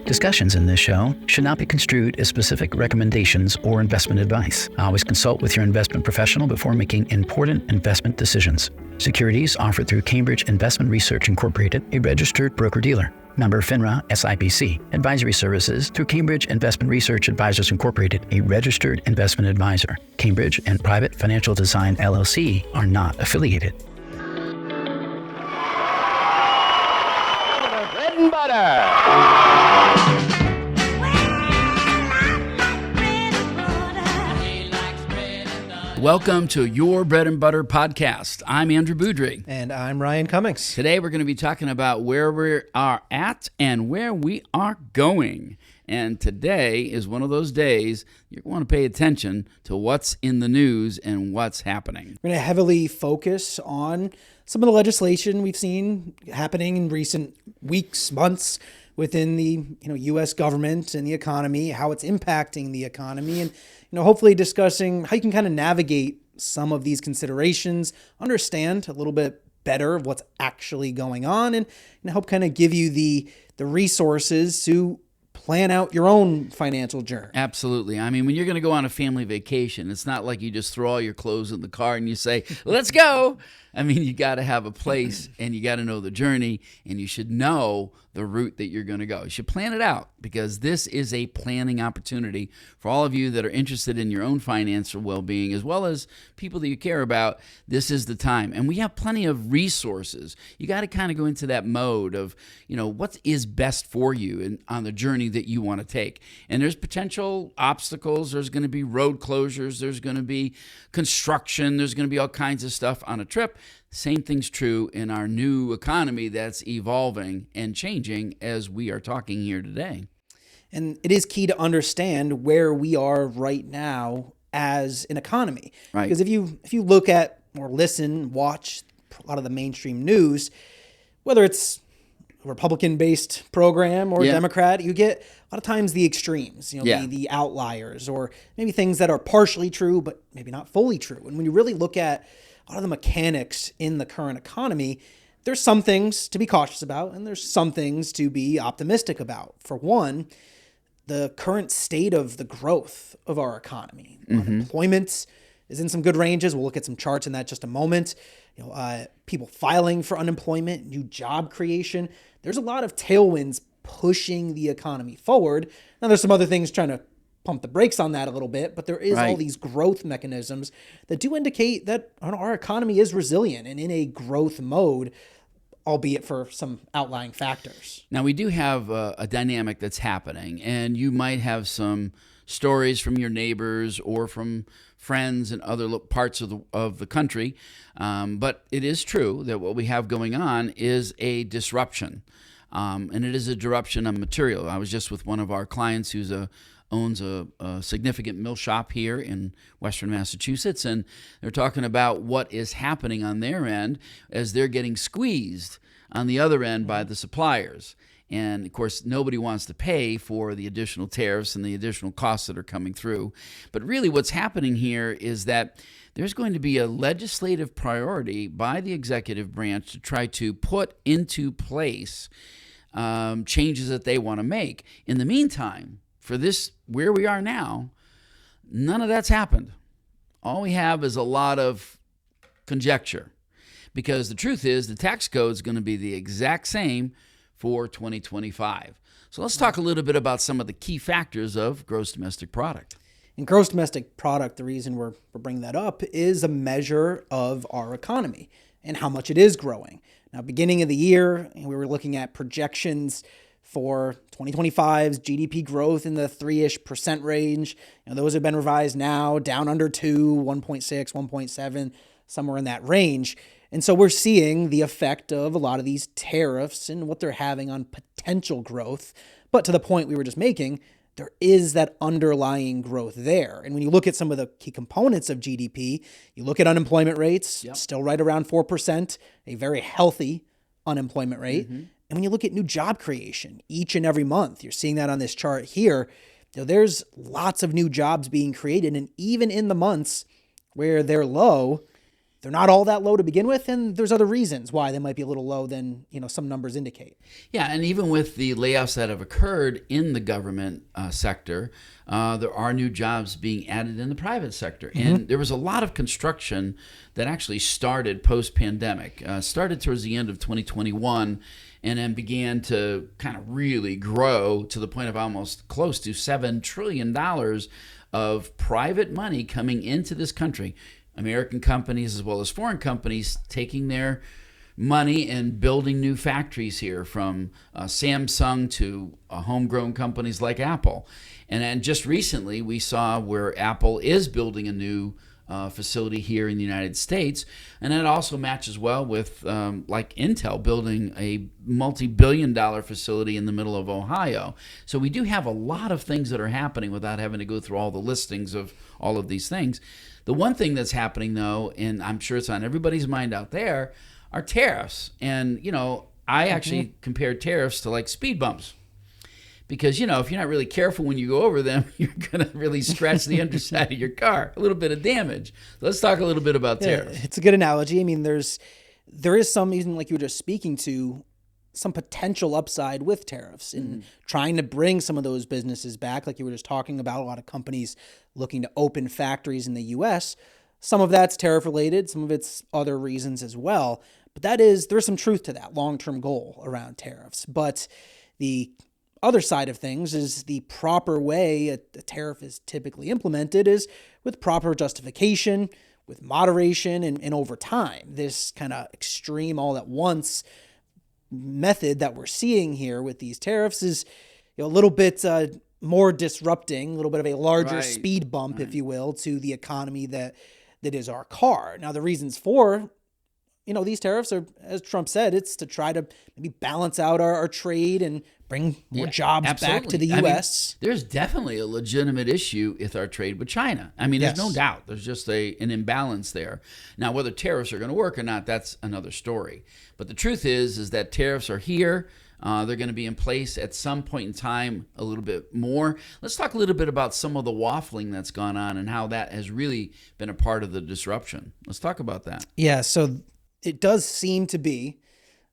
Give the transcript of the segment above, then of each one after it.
Discussions in this show should not be construed as specific recommendations or investment advice. Always consult with your investment professional before making important investment decisions. Securities offered through Cambridge Investment Research Incorporated, a registered broker-dealer. Member FINRA SIPC. Advisory services through Cambridge Investment Research Advisors Incorporated, a registered investment advisor. Cambridge and Private Financial Design LLC are not affiliated. Bread and butter. Welcome to Your Bread and Butter podcast. I'm Andrew Beaudry. And I'm Ryan Cummings. Today we're going to be talking about where we are at and where we are going. And today is one of those days you want to pay attention to what's in the news and what's happening. We're going to heavily focus on some of the legislation we've seen happening in recent weeks, months within the U.S. government and the economy, how it's impacting the economy, and hopefully discussing how you can kind of navigate some of these considerations, understand a little bit better of what's actually going on, and help kind of give you the resources to plan out your own financial journey. Absolutely. I mean, when you're going to go on a family vacation, it's not like you just throw all your clothes in the car and you say, let's go. I mean, you got to have a place and you got to know the journey, and you should know the route that you're going to go. You should plan it out, because this is a planning opportunity for all of you that are interested in your own financial well-being, as well as people that you care about. This is the time. And we have plenty of resources. You got to kind of go into that mode of, what is best for you on the journey that you want to take. And there's potential obstacles. There's going to be road closures. There's going to be construction. There's going to be all kinds of stuff on a trip. Same thing's true in our new economy that's evolving and changing as we are talking here today. And it is key to understand where we are right now as an economy. Right. Because if you look at or listen, watch a lot of the mainstream news, whether it's a Republican-based program or a Democrat, you get a lot of times the extremes, the outliers, or maybe things that are partially true but maybe not fully true. And when you really look at a lot of the mechanics in the current economy, there's some things to be cautious about and there's some things to be optimistic about. For one, the current state of the growth of our economy. Unemployment is in some good ranges. We'll look at some charts in that just a moment. People filing for unemployment, new job creation. There's a lot of tailwinds pushing the economy forward. Now, there's some other things trying to pump the brakes on that a little bit, but there is all these growth mechanisms that do indicate that our economy is resilient and in a growth mode, albeit for some outlying factors. Now, we do have a dynamic that's happening, and you might have some stories from your neighbors or from friends in other parts of the country, but it is true that what we have going on is a disruption, and it is a disruption of material. I was just with one of our clients who's owns a significant mill shop here in Western Massachusetts, and they're talking about what is happening on their end as they're getting squeezed on the other end by the suppliers. And, of course, nobody wants to pay for the additional tariffs and the additional costs that are coming through. But really what's happening here is that there's going to be a legislative priority by the executive branch to try to put into place changes that they want to make. In the meantime, for this, where we are now, none of that's happened. All we have is a lot of conjecture, because the truth is the tax code is going to be the exact same for 2025. So let's talk a little bit about some of the key factors of gross domestic product. And gross domestic product, the reason we're bringing that up is a measure of our economy and how much it is growing. Now, beginning of the year, we were looking at projections for 2025's GDP growth in the 3-ish% range. Those have been revised now down under 2, 1.6, 1.7, somewhere in that range. And so we're seeing the effect of a lot of these tariffs and what they're having on potential growth. But to the point we were just making, there is that underlying growth there. And when you look at some of the key components of GDP, you look at unemployment rates, still right around 4%, a very healthy unemployment rate. And when you look at new job creation each and every month, you're seeing that on this chart here, there's lots of new jobs being created. And even in the months where they're low, they're not all that low to begin with, and there's other reasons why they might be a little low than some numbers indicate. Yeah, and even with the layoffs that have occurred in the government sector, there are new jobs being added in the private sector. And there was a lot of construction that actually started post-pandemic, started towards the end of 2021, and then began to kind of really grow to the point of almost close to $7 trillion of private money coming into this country. American companies as well as foreign companies taking their money and building new factories here, from Samsung to homegrown companies like Apple. And then just recently we saw where Apple is building a new facility here in the United States. And that also matches well with like Intel building a multi-billion-dollar facility in the middle of Ohio. So we do have a lot of things that are happening without having to go through all the listings of all of these things. The one thing that's happening, though, and I'm sure it's on everybody's mind out there, are tariffs. And, I actually compared tariffs to like speed bumps. Because, if you're not really careful when you go over them, you're going to really scratch the underside of your car. A little bit of damage. Let's talk a little bit about tariffs. Yeah, it's a good analogy. I mean, there is some, even like you were just speaking to, some potential upside with tariffs in trying to bring some of those businesses back. Like you were just talking about, a lot of companies looking to open factories in the U.S. Some of that's tariff related. Some of it's other reasons as well. But there's some truth to that long-term goal around tariffs. But the other side of things is the proper way a tariff is typically implemented is with proper justification, with moderation, and over time. This kind of extreme all at once method that we're seeing here with these tariffs is a little bit more disrupting, a little bit of a larger speed bump, if you will, to the economy that is our car. Now, the reasons for these tariffs are, as Trump said, it's to try to maybe balance out our trade and bring more jobs back to the U.S. I mean, there's definitely a legitimate issue with our trade with China. I mean, there's no doubt. There's just an imbalance there. Now, whether tariffs are going to work or not, that's another story. But the truth is that tariffs are here. They're going to be in place at some point in time a little bit more. Let's talk a little bit about some of the waffling that's gone on and how that has really been a part of the disruption. Let's talk about that. Yeah, so it does seem to be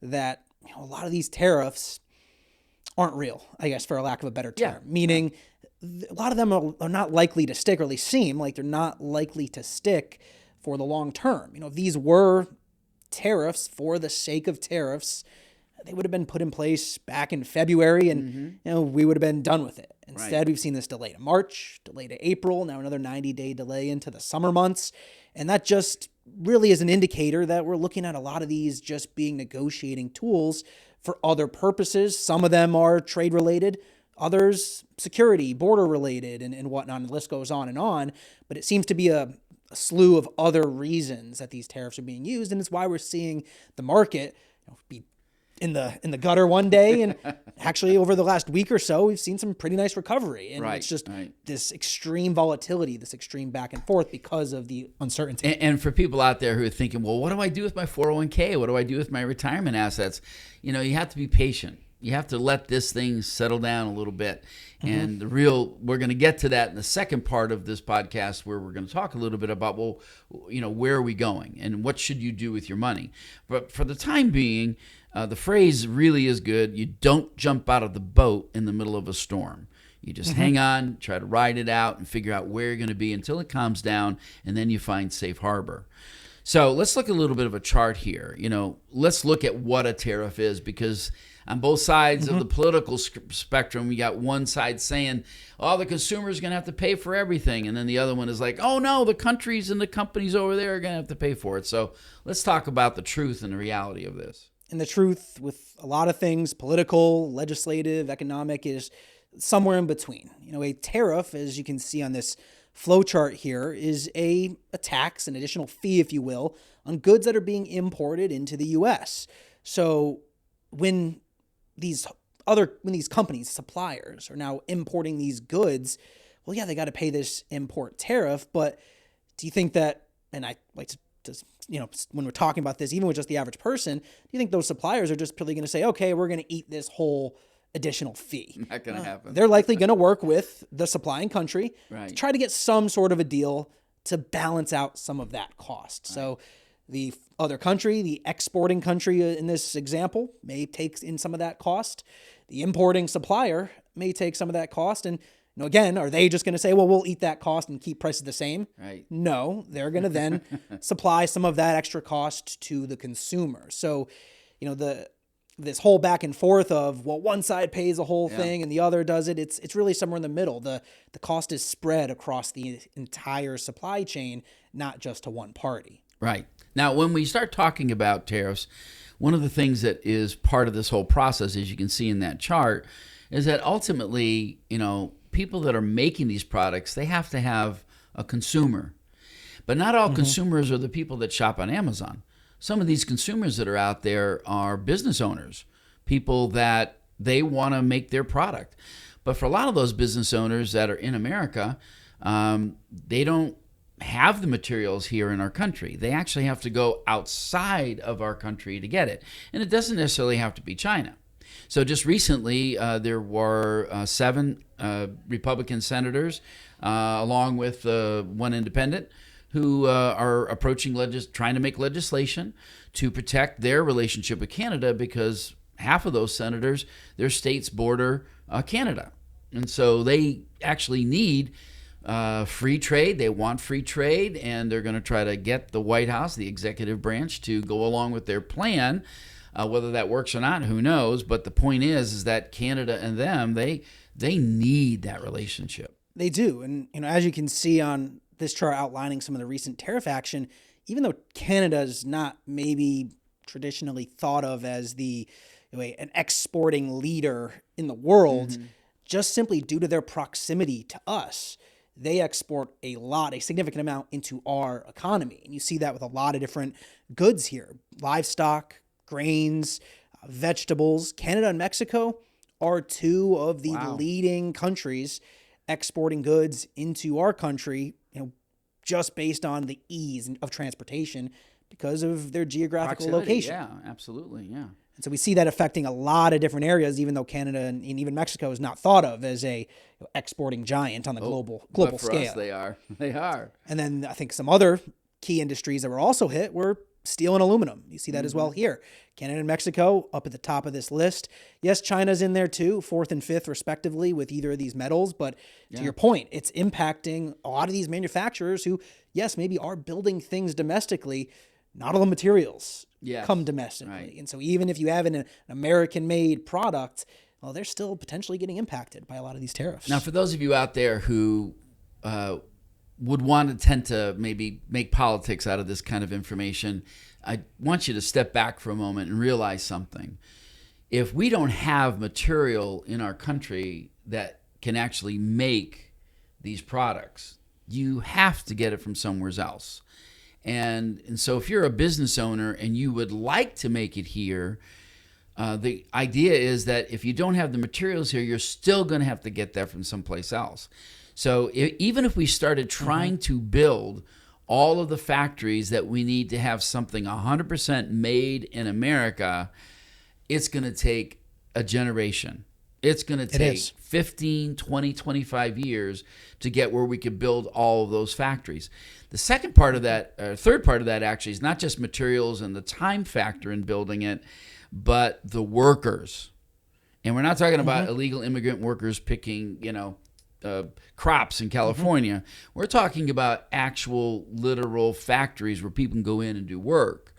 that a lot of these tariffs aren't real, I guess, for a lack of a better term. Meaning a lot of them are not likely to stick, or at least seem like they're not likely to stick for the long term. If these were tariffs for the sake of tariffs, they would have been put in place back in February, and we would have been done with it. Instead, we've seen this delay to March, delay to April, now another 90-day delay into the summer months. And that just really is an indicator that we're looking at a lot of these just being negotiating tools for other purposes. Some of them are trade related, others security, border related, and whatnot. And the list goes on and on. But it seems to be a slew of other reasons that these tariffs are being used. And it's why we're seeing the market be in the gutter one day, and actually over the last week or so, we've seen some pretty nice recovery. And it's just this extreme volatility, this extreme back and forth because of the uncertainty. And for people out there who are thinking, well, what do I do with my 401k? What do I do with my retirement assets? You have to be patient. You have to let this thing settle down a little bit. And we're going to get to that in the second part of this podcast, where we're going to talk a little bit about, where are we going and what should you do with your money? But for the time being, the phrase really is good. You don't jump out of the boat in the middle of a storm. You just hang on, try to ride it out, and figure out where you're going to be until it calms down, and then you find safe harbor. So let's look at a little bit of a chart here. Let's look at what a tariff is, because on both sides of the political spectrum, we got one side saying, oh, the consumer is going to have to pay for everything. And then the other one is like, oh, no, the countries and the companies over there are going to have to pay for it. So let's talk about the truth and the reality of this. And the truth with a lot of things, political, legislative, economic, is somewhere in between. A tariff, as you can see on this flow chart here, is a tax, an additional fee, if you will, on goods that are being imported into the U.S. So when these companies, suppliers, are now importing these goods, well, yeah, they got to pay this import tariff. But do you think that, and I like to when we're talking about this, even with just the average person, do you think those suppliers are just purely going to say, okay, we're going to eat this whole additional fee? Not going to happen. They're likely going to work with the supplying country to try to get some sort of a deal to balance out some of that cost. So The other country, the exporting country in this example, may take in some of that cost. The importing supplier may take some of that cost. And again, are they just going to say, well, we'll eat that cost and keep prices the same? Right. No, they're going to then supply some of that extra cost to the consumer. So, this whole back and forth of, well, one side pays the whole thing and the other does it. It's really somewhere in the middle. The cost is spread across the entire supply chain, not just to one party. Right. Now, when we start talking about tariffs, one of the things that is part of this whole process, as you can see in that chart, is that ultimately, people that are making these products, they have to have a consumer. But not all consumers are the people that shop on Amazon. Some of these consumers that are out there are business owners, people that they want to make their product. But for a lot of those business owners that are in America, they don't have the materials here in our country. They actually have to go outside of our country to get it. And it doesn't necessarily have to be China. So just recently, there were 7 Republican senators, along with one independent, who are approaching trying to make legislation to protect their relationship with Canada, because half of those senators, their states border Canada. And so they actually need free trade. They want free trade, and they're going to try to get the White House, the executive branch, to go along with their plan. Whether that works or not, who knows? But the point is that Canada and them, they need that relationship. They do. And, as you can see on this chart outlining some of the recent tariff action, even though Canada is not maybe traditionally thought of as an exporting leader in the world, just simply due to their proximity to us, they export a significant amount into our economy. And you see that with a lot of different goods here: livestock, grains, vegetables. Canada and Mexico are 2 of the leading countries exporting goods into our country, just based on the ease of transportation because of their geographical location. Yeah, absolutely, yeah. And so we see that affecting a lot of different areas, even though Canada and even Mexico is not thought of as a exporting giant on the global but for scale. Us, they are. And then I think some other key industries that were also hit were steel and aluminum. You see that as well here. Canada and Mexico up at the top of this list. Yes, China's in there too, 4th and 5th respectively with either of these metals. But to your point, it's impacting a lot of these manufacturers who, yes, maybe are building things domestically. Not all the materials come domestically. Right. And so even if you have an American-made product, well, they're still potentially getting impacted by a lot of these tariffs. Now, for those of you out there who would want to tend to maybe make politics out of this kind of information, I want you to step back for a moment and realize something. If we don't have material in our country that can actually make these products, you have to get it from somewhere else. And so if you're a business owner and you would like to make it here, the idea is that if you don't have the materials here, you're still going to have to get that from someplace else. So even if we started trying to build all of the factories that we need to have something 100% made in America, it's going to take a generation. It's going to take 15, 20, 25 years to get where we could build all of those factories. The second part of that, third part of that actually is not just materials and the time factor in building it, but the workers. And we're not talking about illegal immigrant workers picking, crops in California. We're talking about actual literal factories where people can go in and do work.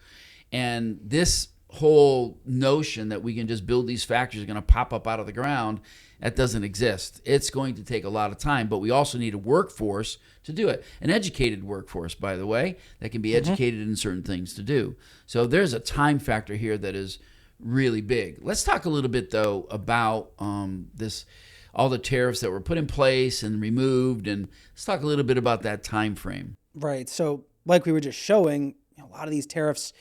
And this whole notion that we can just build these factories are going to pop up out of the ground, that doesn't exist. It's going to take a lot of time, but we also need a workforce to do it. An educated workforce, by the way, that can be educated in certain things to do. So there's a time factor here that is really big. Let's talk a little bit, though, about all the tariffs that were put in place and removed, and let's talk a little bit about that time frame. Right. So like we were just showing, a lot of these tariffs,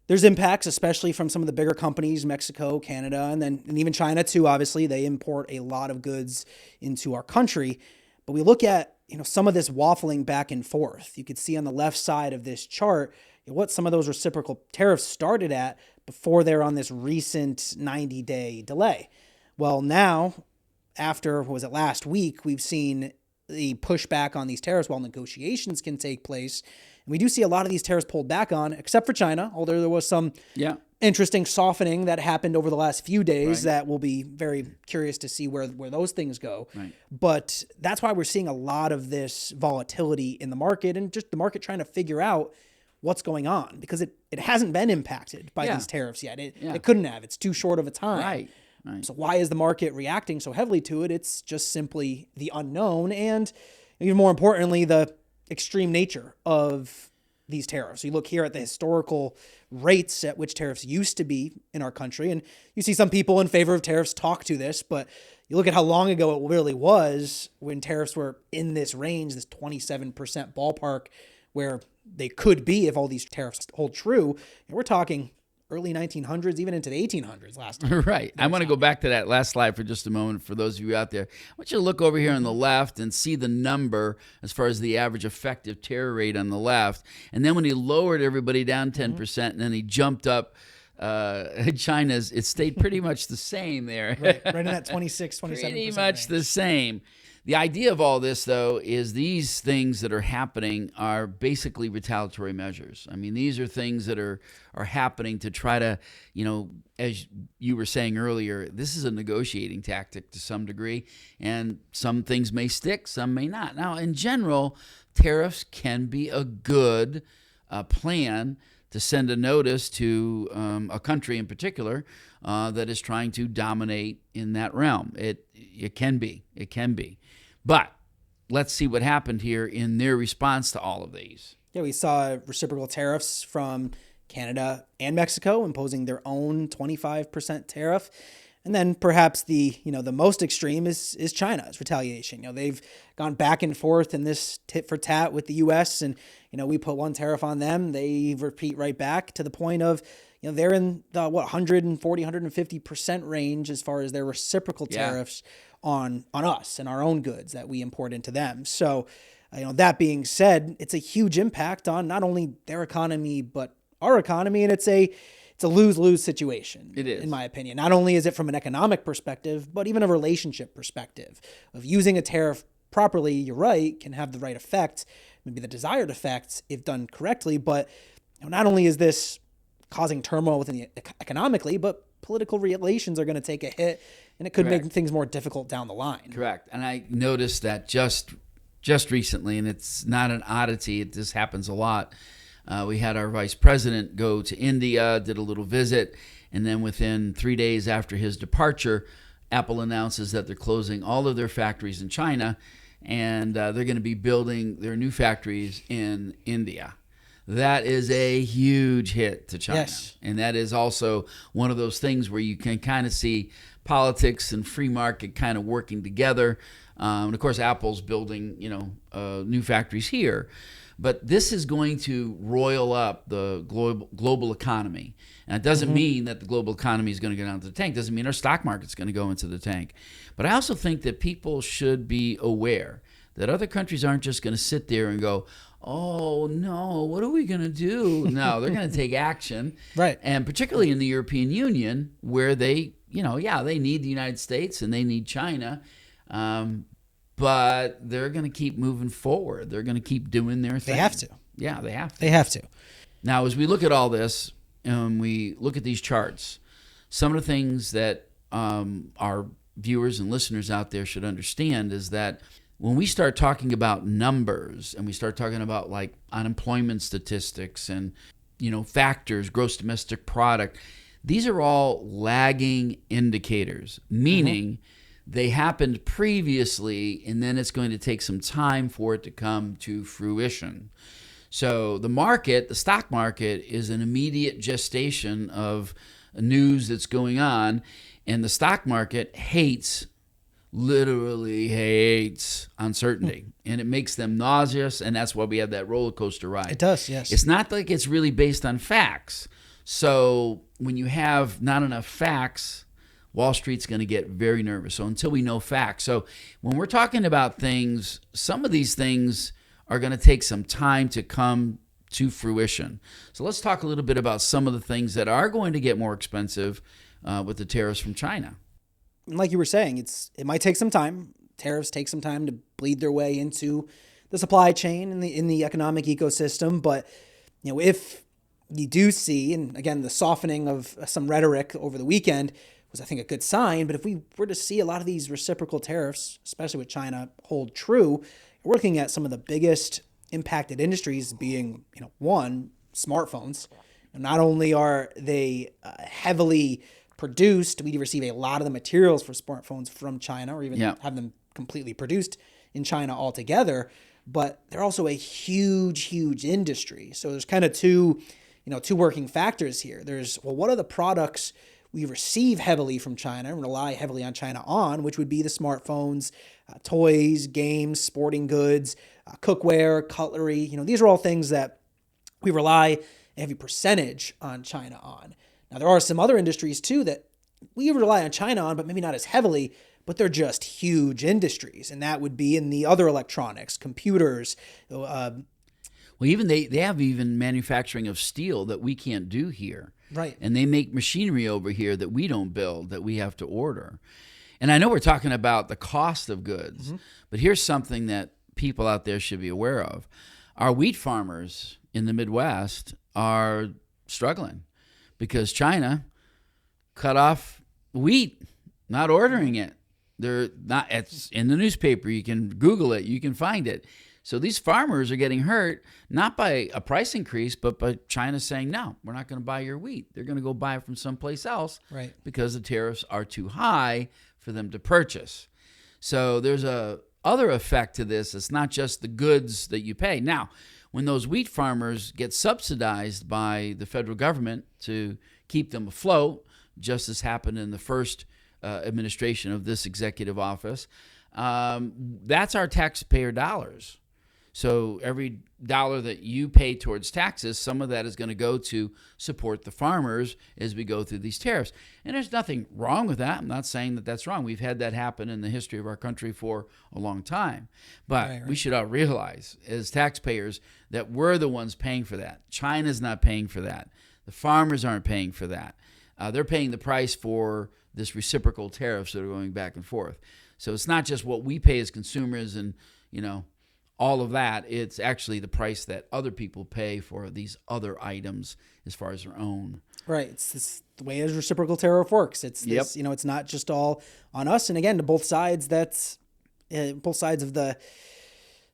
there's impacts, especially from some of the bigger companies, Mexico, Canada, and even China too. Obviously, they import a lot of goods into our country. But we look at some of this waffling back and forth. You could see on the left side of this chart what some of those reciprocal tariffs started at before they're on this recent 90-day delay. Well, now, after, last week, we've seen the pushback on these tariffs while negotiations can take place. And we do see a lot of these tariffs pulled back on, except for China, although there was some interesting softening that happened over the last few days that we'll be very curious to see where those things go. Right. But that's why we're seeing a lot of this volatility in the market and just the market trying to figure out what's going on, because it hasn't been impacted by these tariffs yet. It couldn't have. It's too short of a time. Right. So why is the market reacting so heavily to it? It's just simply the unknown, and even more importantly, the extreme nature of these tariffs. So you look here at the historical rates at which tariffs used to be in our country, and you see some people in favor of tariffs talk to this, but you look at how long ago it really was when tariffs were in this range, this 27% ballpark, where they could be if all these tariffs hold true. And we're talking early 1900s, even into the 1800s last time. Right. I want to go back to that last slide for just a moment for those of you out there. I want you to look over here on the left and see the number as far as the average effective tariff rate on the left. And then when he lowered everybody down 10% and then he jumped up, China's, it stayed pretty much the same there. Right in that 26, 27%. Pretty much range. the same. The idea of all this, though, is these things that are happening are basically retaliatory measures. I mean, these are things that are happening to try to, as you were saying earlier, this is a negotiating tactic to some degree, and some things may stick, some may not. Now, in general, tariffs can be a good plan to send a notice to a country in particular that is trying to dominate in that realm. It can be. But let's see what happened here in their response to all of these. Yeah, we saw reciprocal tariffs from Canada and Mexico imposing their own 25% tariff. And then perhaps the most extreme is China's retaliation. They've gone back and forth in this tit for tat with the U.S. and we put one tariff on them, they repeat right back to the point of they're in the 140, 150% range as far as their reciprocal tariffs on us and our own goods that we import into them. So that being said, it's a huge impact on not only their economy but our economy, and it's a lose-lose situation. It is. In my opinion. Not only is it from an economic perspective, but even a relationship perspective of using a tariff properly. You're right, can have the right effect, maybe the desired effect if done correctly. But not only is this causing turmoil within the economically, but political relations are going to take a hit, and it could make things more difficult down the line. Correct. And I noticed that just recently, and it's not an oddity. This happens a lot. We had our vice president go to India, did a little visit, and then within 3 days after his departure, Apple announces that they're closing all of their factories in China, and they're going to be building their new factories in India. That is a huge hit to China. Yes. And that is also one of those things where you can kind of see politics and free market kind of working together. And of course, Apple's building, new factories here. But this is going to roil up the global economy. And it doesn't mean that the global economy is going to go down to the tank. It doesn't mean our stock market's going to go into the tank. But I also think that people should be aware that other countries aren't just going to sit there and go, oh, no, what are we going to do? No, they're going to take action. Right. And particularly in the European Union, where they, they need the United States and they need China. But they're going to keep moving forward. They're going to keep doing their thing. They have to. Yeah, they have to. They have to. Now, as we look at all this, and we look at these charts, some of the things that our viewers and listeners out there should understand is that when we start talking about numbers and we start talking about like unemployment statistics and, factors, gross domestic product, these are all lagging indicators, meaning they happened previously, and then it's going to take some time for it to come to fruition. So the market, the stock market, is an immediate gestation of news that's going on, and the stock market literally hates uncertainty, and it makes them nauseous, and that's why we have that roller coaster ride. It does, yes. It's not like it's really based on facts. So when you have not enough facts, Wall Street's going to get very nervous. So until we know facts. So when we're talking about things, some of these things are going to take some time to come to fruition. So let's talk a little bit about some of the things that are going to get more expensive with the tariffs from China. Like you were saying, it might take some time tariffs take some time to bleed their way into the supply chain and in the economic ecosystem. But, if you do see, and again, the softening of some rhetoric over the weekend was, I think, a good sign. But if we were to see a lot of these reciprocal tariffs, especially with China, hold true, we're looking at some of the biggest impacted industries being, one, smartphones. Not only are they heavily produced, we receive a lot of the materials for smartphones from China, or even have them completely produced in China altogether, but they're also a huge, huge industry. So there's kind of two working factors here. There's, what are the products we receive heavily from China and rely heavily on China on, which would be the smartphones, toys, games, sporting goods, cookware, cutlery. These are all things that we rely a heavy percentage on China on. Now, there are some other industries too that we rely on China on, but maybe not as heavily, but they're just huge industries. And that would be in the other electronics, computers. Well, even they have even manufacturing of steel that we can't do here. Right. And they make machinery over here that we don't build, that we have to order. And I know we're talking about the cost of goods, but here's something that people out there should be aware of. Our wheat farmers in the Midwest are struggling because China cut off wheat, not ordering it. They're not. It's in the newspaper. You can Google it. You can find it. So these farmers are getting hurt, not by a price increase, but by China saying, no, we're not going to buy your wheat. They're going to go buy it from someplace else, right? Because the tariffs are too high for them to purchase. So there's a other effect to this. It's not just the goods that you pay. Now, when those wheat farmers get subsidized by the federal government to keep them afloat, just as happened in the first administration of this executive office, that's our taxpayer dollars. So every dollar that you pay towards taxes, some of that is going to go to support the farmers as we go through these tariffs. And there's nothing wrong with that. I'm not saying that that's wrong. We've had that happen in the history of our country for a long time. But we should all realize as taxpayers that we're the ones paying for that. China's not paying for that. The farmers aren't paying for that. They're paying the price for this reciprocal tariffs that are going back and forth. So it's not just what we pay as consumers and, all of that. It's actually the price that other people pay for these other items as far as their own. Right. It's the way as reciprocal tariff works. It's this, it's not just all on us. And again, to both sides, that's both sides of the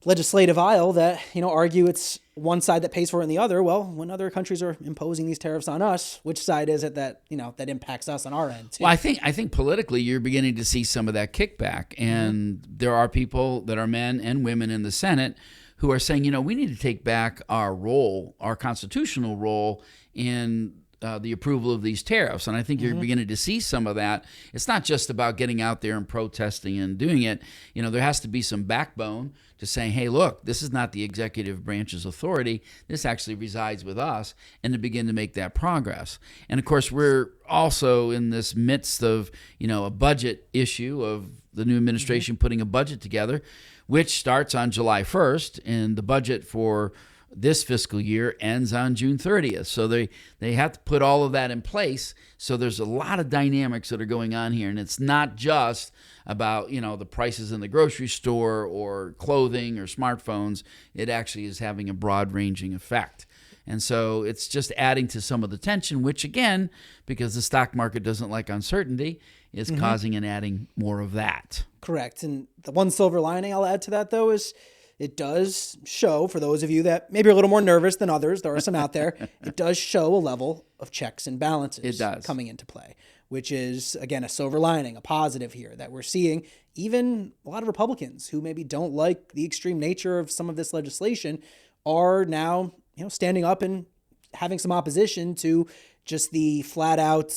legislative aisle that, argue it's one side that pays for it and the other. Well, when other countries are imposing these tariffs on us, which side is it that, that impacts us on our end too? Well, I think politically you're beginning to see some of that kickback. And there are people that are men and women in the Senate who are saying, we need to take back our role, our constitutional role in the approval of these tariffs. And I think you're beginning to see some of that. It's not just about getting out there and protesting and doing it. There has to be some backbone to saying, hey, look, this is not the executive branch's authority. This actually resides with us, and to begin to make that progress. And of course, we're also in this midst of, a budget issue of the new administration putting a budget together, which starts on July 1st, and the budget for this fiscal year ends on June 30th. So they have to put all of that in place. So there's a lot of dynamics that are going on here. And it's not just about, the prices in the grocery store or clothing or smartphones. It actually is having a broad-ranging effect. And so it's just adding to some of the tension, which again, because the stock market doesn't like uncertainty, is causing and adding more of that. Correct. And the one silver lining I'll add to that, though, is it does show, for those of you that maybe are a little more nervous than others, there are some out there, it does show a level of checks and balances coming into play, which is, again, a silver lining, a positive here that we're seeing. Even a lot of Republicans who maybe don't like the extreme nature of some of this legislation are now, standing up and having some opposition to just the flat out,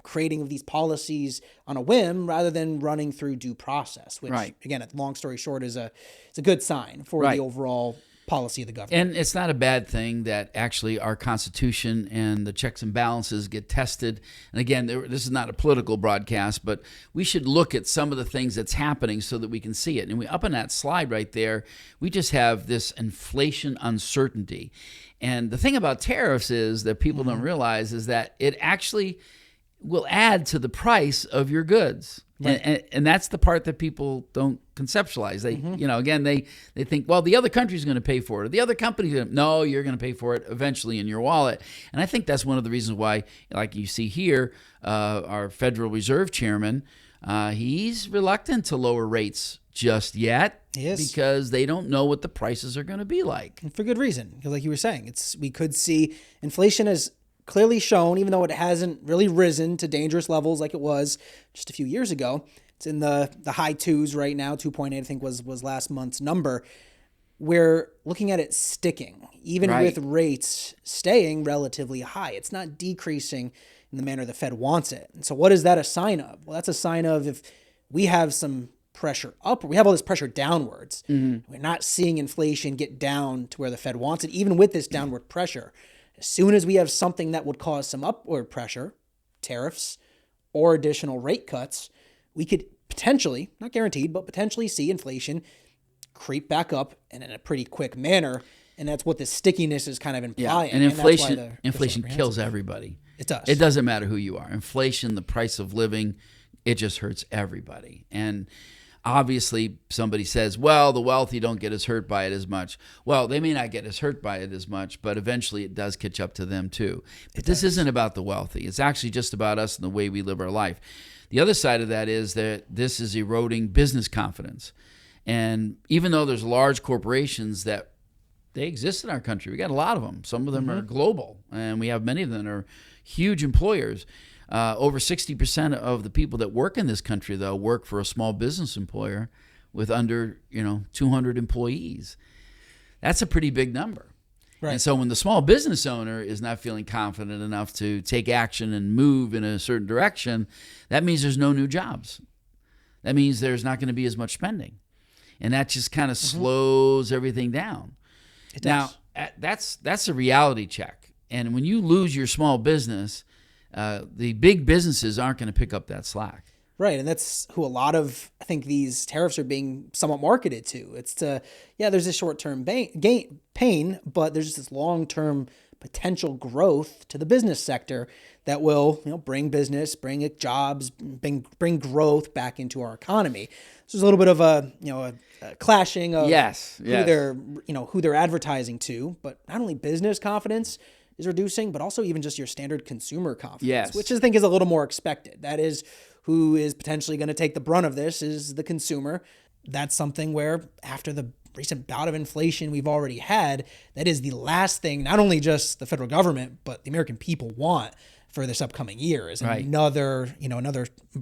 creating of these policies on a whim rather than running through due process, which, again, long story short, is it's a good sign for the overall policy of the government. And it's not a bad thing that actually our Constitution and the checks and balances get tested. And again, this is not a political broadcast, but we should look at some of the things that's happening so that we can see it. And up on that slide right there, we just have this inflation uncertainty. And the thing about tariffs is that people don't realize is that it actually will add to the price of your goods. Right. And that's the part that people don't conceptualize. They, again, they think, well, the other country's going to pay for it. Or the other company's going to, no, you're going to pay for it eventually in your wallet. And I think that's one of the reasons why, like you see here, our Federal Reserve Chairman, he's reluctant to lower rates just yet. He is. Because they don't know what the prices are going to be like. And for good reason. Because like you were saying, we could see inflation as clearly shown, even though it hasn't really risen to dangerous levels like it was just a few years ago. It's in the high twos right now. 2.8, I think, was last month's number. We're looking at it sticking, even with rates staying relatively high. It's not decreasing in the manner the Fed wants it. And so what is that a sign of? Well, that's a sign of if we have some pressure up, we have all this pressure downwards. We're not seeing inflation get down to where the Fed wants it, even with this downward pressure. As soon as we have something that would cause some upward pressure, tariffs or additional rate cuts, we could potentially, not guaranteed, but potentially see inflation creep back up and in a pretty quick manner. And that's what the stickiness is kind of implying. Yeah, and inflation kills everybody. It does. It doesn't matter who you are. Inflation, the price of living, it just hurts everybody. And obviously, somebody says, well, the wealthy don't get as hurt by it as much. Well, they may not get as hurt by it as much, but eventually it does catch up to them too. But this isn't about the wealthy. It's actually just about us and the way we live our life. The other side of that is that this is eroding business confidence. And even though there's large corporations that they exist in our country, we got a lot of them. Some of them are global, and we have many of them that are huge employers. Over 60% of the people that work in this country, though, work for a small business employer with under 200 employees. That's a pretty big number. Right. And so when the small business owner is not feeling confident enough to take action and move in a certain direction, that means there's no new jobs. That means there's not going to be as much spending. And that just kind of slows everything down. It does. Now, that's a reality check. And when you lose your small business, the big businesses aren't going to pick up that slack. Right, and that's who a lot of, I think, these tariffs are being somewhat marketed to. It's there's a short-term pain, but there's this long-term potential growth to the business sector that will, bring business, bring jobs, bring growth back into our economy. So there's a little bit of a clashing of who they're advertising to, but not only business confidence is reducing, but also even just your standard consumer confidence, which I think is a little more expected. That is, who is potentially going to take the brunt of this is the consumer. That's something where after the recent bout of inflation we've already had, that is the last thing not only just the federal government, but the American people want for this upcoming year is another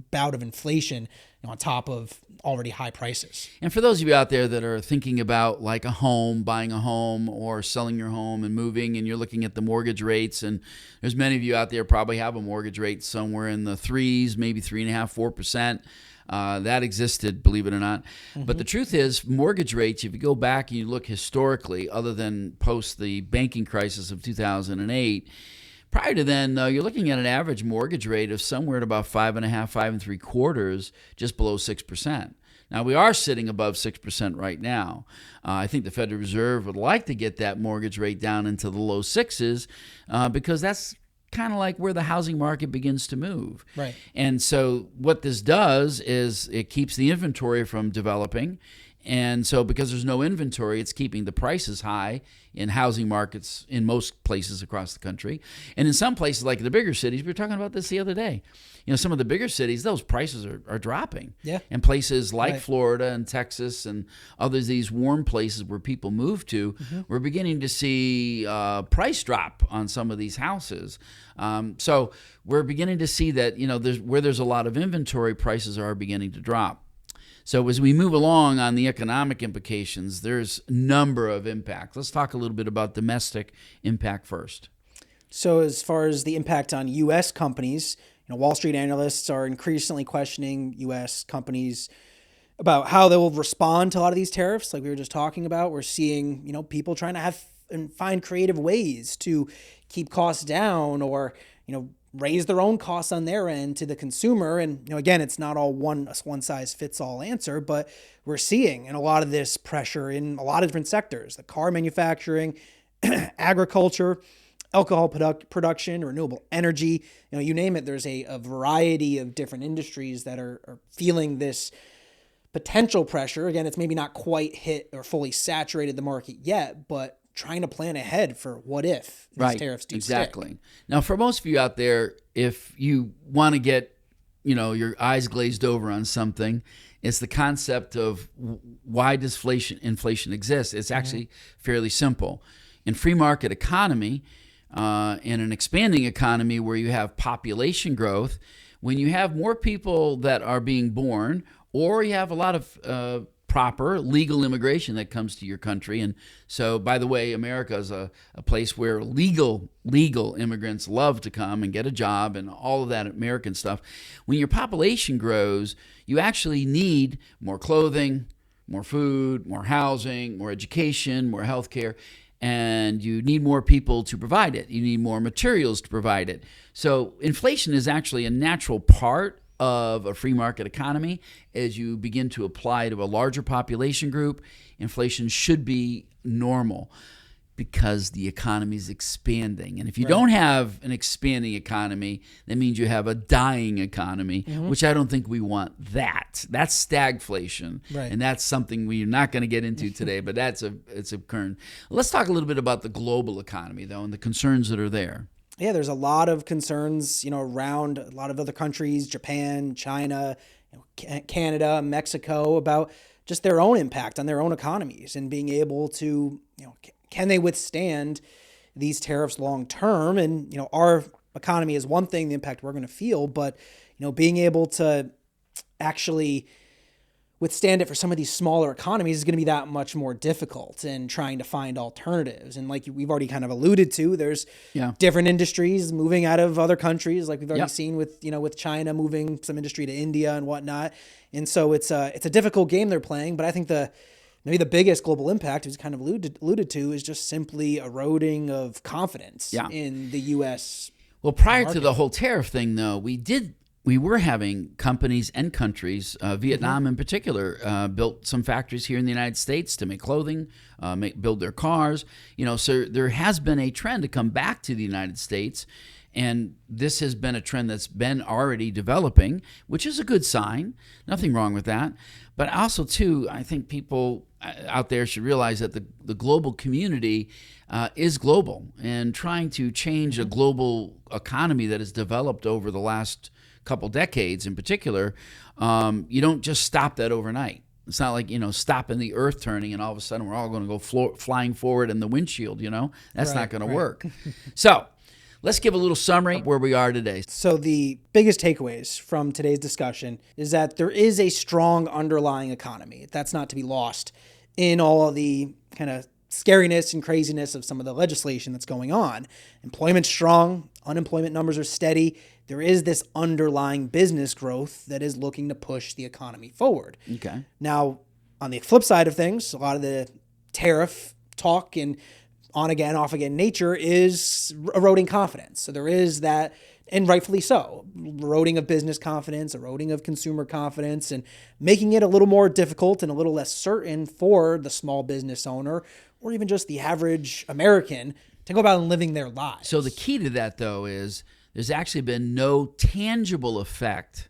bout of inflation on top of already high prices. And for those of you out there that are thinking about like a home, buying a home or selling your home and moving, and you're looking at the mortgage rates, and there's many of you out there probably have a mortgage rate somewhere in the 3s, maybe 3.5%, 4%. That existed, believe it or not. But the truth is, mortgage rates, if you go back and you look historically, other than post the banking crisis of 2008, prior to then, you're looking at an average mortgage rate of somewhere at about 5.5%, 5.75%, just below 6%. Now, we are sitting above 6% right now. I think the Federal Reserve would like to get that mortgage rate down into the low 6s because that's kind of like where the housing market begins to move. Right. And so what this does is it keeps the inventory from developing. And so because there's no inventory, it's keeping the prices high in housing markets in most places across the country. And in some places, like the bigger cities, we were talking about this the other day. Some of the bigger cities, those prices are dropping. Yeah. And places like Florida and Texas and others, these warm places where people move to, we're beginning to see price drop on some of these houses. So we're beginning to see that, where there's a lot of inventory, prices are beginning to drop. So as we move along on the economic implications, there's a number of impacts. Let's talk a little bit about domestic impact first. So as far as the impact on U.S. companies, Wall Street analysts are increasingly questioning U.S. companies about how they will respond to a lot of these tariffs, like we were just talking about. We're seeing, people trying to have and find creative ways to keep costs down or, raise their own costs on their end to the consumer. And, again, it's not all one size fits all answer, but we're seeing a lot of this pressure in a lot of different sectors, the car manufacturing, agriculture, alcohol production, renewable energy, you name it. There's a variety of different industries that are feeling this potential pressure. Again, it's maybe not quite hit or fully saturated the market yet, but trying to plan ahead for what if these tariffs do exactly. stick. Now, for most of you out there, if you want to get, your eyes glazed over on something, it's the concept of why does inflation exist. It's actually fairly simple. In free market economy, in an expanding economy where you have population growth, when you have more people that are being born, or you have a lot of proper legal immigration that comes to your country. And so, by the way, America is a place where legal immigrants love to come and get a job and all of that American stuff. When your population grows, you actually need more clothing, more food, more housing, more education, more healthcare, and you need more people to provide it. You need more materials to provide it. So inflation is actually a natural part of a free market economy. As you begin to apply to a larger population group, inflation should be normal because the economy is expanding. And if you don't have an expanding economy, that means you have a dying economy, which I don't think we want that. That's stagflation. Right. And that's something we're not going to get into today, but it's occurring. Let's talk a little bit about the global economy, though, and the concerns that are there. Yeah, there's a lot of concerns, around a lot of other countries, Japan, China, Canada, Mexico, about just their own impact on their own economies and being able to, can they withstand these tariffs long term? And, our economy is one thing, the impact we're going to feel, but, being able to actually withstand it for some of these smaller economies is going to be that much more difficult, and trying to find alternatives. And like we've already kind of alluded to, there's different industries moving out of other countries, like we've already seen with, with China moving some industry to India and whatnot. And so it's a difficult game they're playing, but I think maybe the biggest global impact, as kind of alluded to, is just simply eroding of confidence in the U.S. Well, prior to the whole tariff thing, though, we were having companies and countries, Vietnam in particular, built some factories here in the United States to make clothing, build their cars. So there has been a trend to come back to the United States, and this has been a trend that's been already developing, which is a good sign. Nothing wrong with that. But also, too, I think people out there should realize that the global community is global, and trying to change a global economy that has developed over the last couple decades in particular, you don't just stop that overnight. It's not like, stopping the earth turning and all of a sudden we're all going to go flying forward in the windshield, That's not going to work. So let's give a little summary of where we are today. So the biggest takeaways from today's discussion is that there is a strong underlying economy. That's not to be lost in all of the kind of scariness and craziness of some of the legislation that's going on. Employment's strong. Unemployment numbers are steady. There is this underlying business growth that is looking to push the economy forward. Okay. Now, on the flip side of things, a lot of the tariff talk and on again, off again nature is eroding confidence. So there is that, and rightfully so, eroding of business confidence, eroding of consumer confidence, and making it a little more difficult and a little less certain for the small business owner or even just the average American to go about and living their lives. So the key to that, though, is there's actually been no tangible effect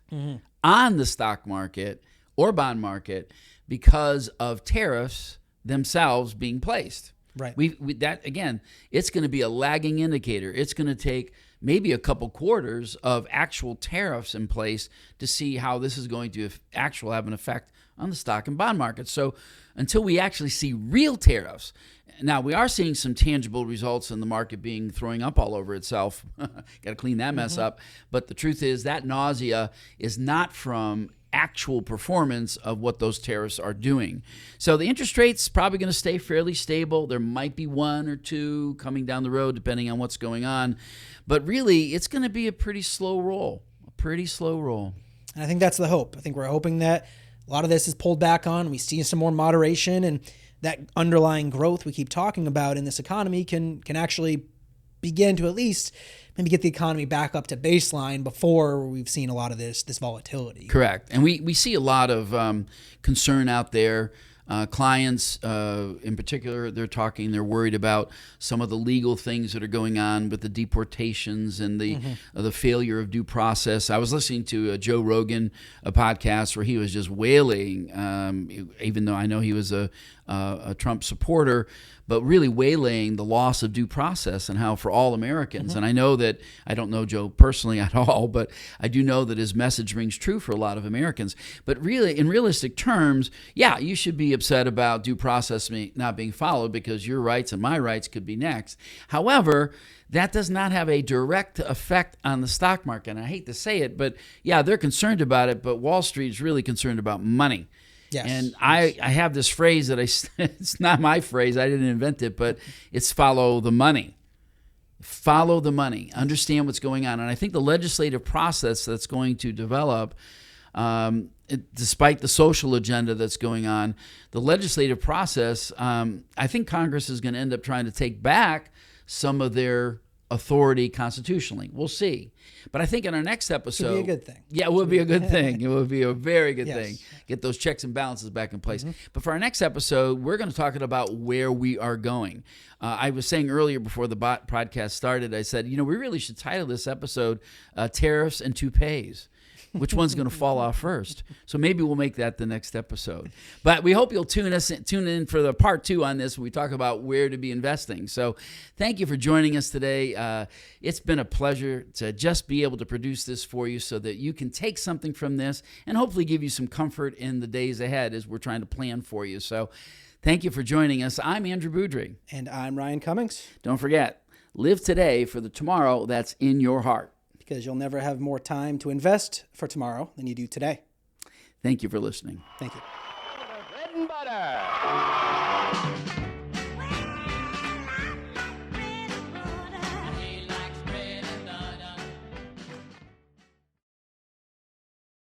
on the stock market or bond market because of tariffs themselves being placed. Right. That again, it's going to be a lagging indicator. It's going to take maybe a couple quarters of actual tariffs in place to see how this is going to have an effect on the stock and bond market. So until we actually see real tariffs, now we are seeing some tangible results in the market throwing up all over itself. Got to clean that mess up. But the truth is that nausea is not from actual performance of what those tariffs are doing. So the interest rate's probably going to stay fairly stable. There might be one or two coming down the road depending on what's going on. But really, it's going to be a pretty slow roll. And I think that's the hope. I think we're hoping that a lot of this is pulled back on. We see some more moderation, and that underlying growth we keep talking about in this economy can actually begin to at least maybe get the economy back up to baseline before we've seen a lot of this volatility. Correct. And we see a lot of concern out there clients in particular, they're worried about some of the legal things that are going on with the deportations and the failure of due process. I was listening to a Joe Rogan podcast where he was just wailing, even though I know he was a Trump supporter, but really waylaying the loss of due process and how for all Americans. And I know that, I don't know Joe personally at all, but I do know that his message rings true for a lot of Americans. But really, in realistic terms, yeah, you should be upset about due process not being followed because your rights and my rights could be next. However, that does not have a direct effect on the stock market. And I hate to say it, but yeah, they're concerned about it, but Wall Street is really concerned about money. Yes. And I have this phrase that it's not my phrase, I didn't invent it, but it's follow the money. Follow the money. Understand what's going on. And I think the legislative process that's going to develop, despite the social agenda that's going on, the legislative process, I think Congress is going to end up trying to take back some of their authority constitutionally. We'll see. But I think in our next episode... It would be a good thing. Yeah, it would be a good thing. It would be a very good thing. Get those checks and balances back in place. But for our next episode, we're going to talk about where we are going. I was saying earlier before the podcast started, I said, we really should title this episode Tariffs and Toupees. Which one's going to fall off first? So maybe we'll make that the next episode. But we hope you'll tune in for the part 2 on this when we talk about where to be investing. So thank you for joining us today. It's been a pleasure to just be able to produce this for you so that you can take something from this and hopefully give you some comfort in the days ahead as we're trying to plan for you. So thank you for joining us. I'm Andrew Beaudry. And I'm Ryan Cummings. Don't forget, live today for the tomorrow that's in your heart. Because you'll never have more time to invest for tomorrow than you do today. Thank you for listening. Thank you. Bread and butter.